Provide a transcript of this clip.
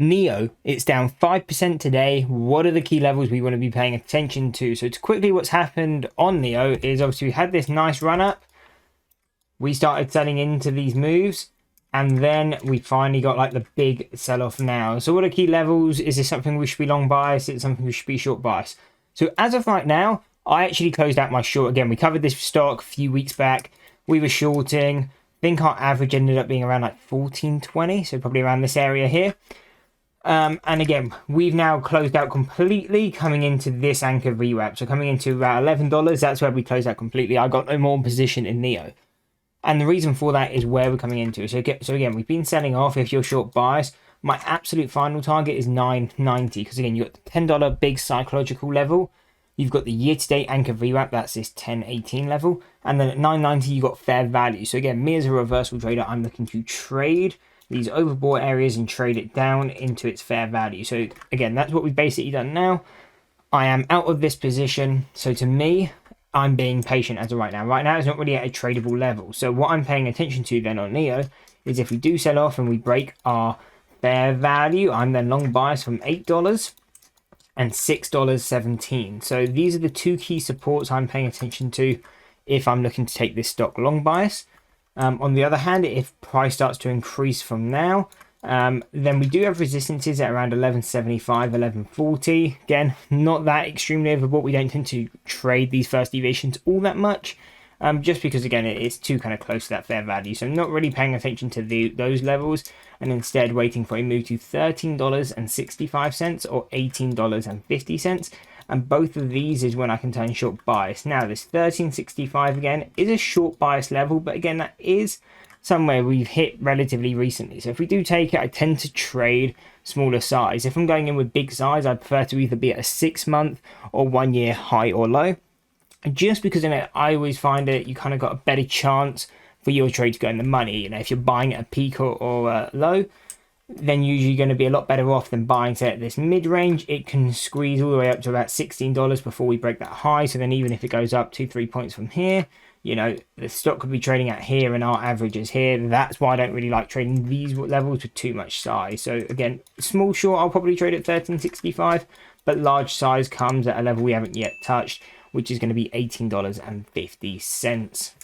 NIO, it's down 5% today. What are the key levels we want to be paying attention to? So to quickly, what's happened on NIO is obviously we had this nice run up. We started selling into these moves, and then we finally got like the big sell off now. So what are key levels? Is this something we should be long bias? Is it something we should be short bias? So as of right now, I actually closed out my short. Again, we covered this stock a few weeks back. We were shorting. I think our average ended up being around like 14.20, so probably around this area here. And again, we've now closed out completely coming into this anchor VWAP. So coming into about $11, that's where we closed out completely. I got no more position in NIO. And the reason for that is where we're coming into. So again, we've been selling off. If you're short bias, my absolute final target is 9.90. Because again, you've got the $10 big psychological level. You've got the year-to-date anchor VWAP. That's this 10.18 level. And then at 9.90, you've got fair value. So again, me as a reversal trader, I'm looking to trade these overbought areas and trade it down into its fair value. So again, that's what we've basically done now. I am out of this position. So to me, I'm being patient as of right now. Right now, it's not really at a tradable level. So what I'm paying attention to then on NIO is if we do sell off and we break our fair value, I'm then long bias from $8 and $6.17. So these are the two key supports I'm paying attention to if I'm looking to take this stock long bias. On the other hand, if price starts to increase from now, then we do have resistances at around 11.75, 11.40. Again, not that extremely overbought. We don't tend to trade these first deviations all that much, just because, again, it's too kind of close to that fair value. So I'm not really paying attention to those levels, and instead waiting for a move to $13.65 or $18.50. And both of these is when I can turn short bias. Now, this 13.65 again is a short bias level, but again, that is somewhere we've hit relatively recently. So if we do take it, I tend to trade smaller size. If I'm going in with big size, I prefer to either be at a 6-month or 1 year high or low. And just because in it, I always find it, you kind of got a better chance for your trade to go in the money. You know, if you're buying at a peak or a low, then usually going to be a lot better off than buying, say, at this mid-range. It can squeeze all the way up to about $16 before we break that high. So then even if it goes up 2-3 points from here, you know, the stock could be trading at here and our average is here. That's why I don't really like trading these levels with too much size. So again, small short, I'll probably trade at 13.65, but large size comes at a level we haven't yet touched, which is going to be $18.50.